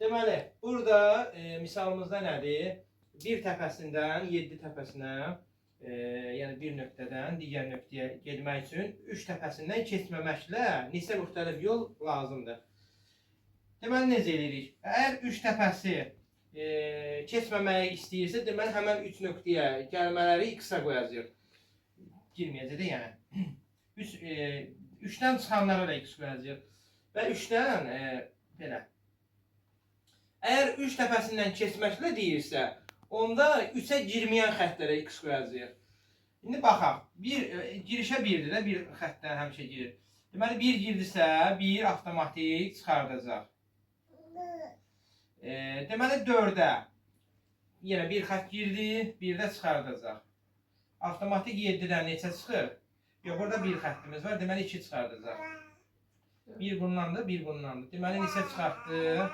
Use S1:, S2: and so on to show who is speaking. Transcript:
S1: Deməli, burada misalımızda nədir? Bir təpəsindən 7 təpəsinə, yəni bir nöqtədən digər nöqtəyə getmək üçün 3 təpəsindən keçməməklə neçə müxtəlif yol lazımdır? Deməli, necə edirik? Əgər 3 təpəsi keçməməyi istəyirsə, deməli, həmən 3 nöqtəyə gəlmələri x-a qoyacaq. Girməyəcək də yəni. 3-dən çıxanlara da x qoyacaq. Və 3-dən belə. Əgər 3 təpəsindən keçməklə deyirsə, onda 3-ə girməyən xəttlərə x qoyacaq. İndi baxaq, girişə 1-dir də, bir xəttdən həmişə girir. Deməli, 1 girdisə, 1 avtomatik çıxardacaq. Deməli, 4-ə yenə bir xətt girdi, 1-də çıxardacaq. Avtomatik 7-dən neçə çıxır? Yox, burada bir xəttimiz var, deməli 2 çıxardacaq. Bir bundandır, bir bundandır. Deməli, neçə çıxartdı?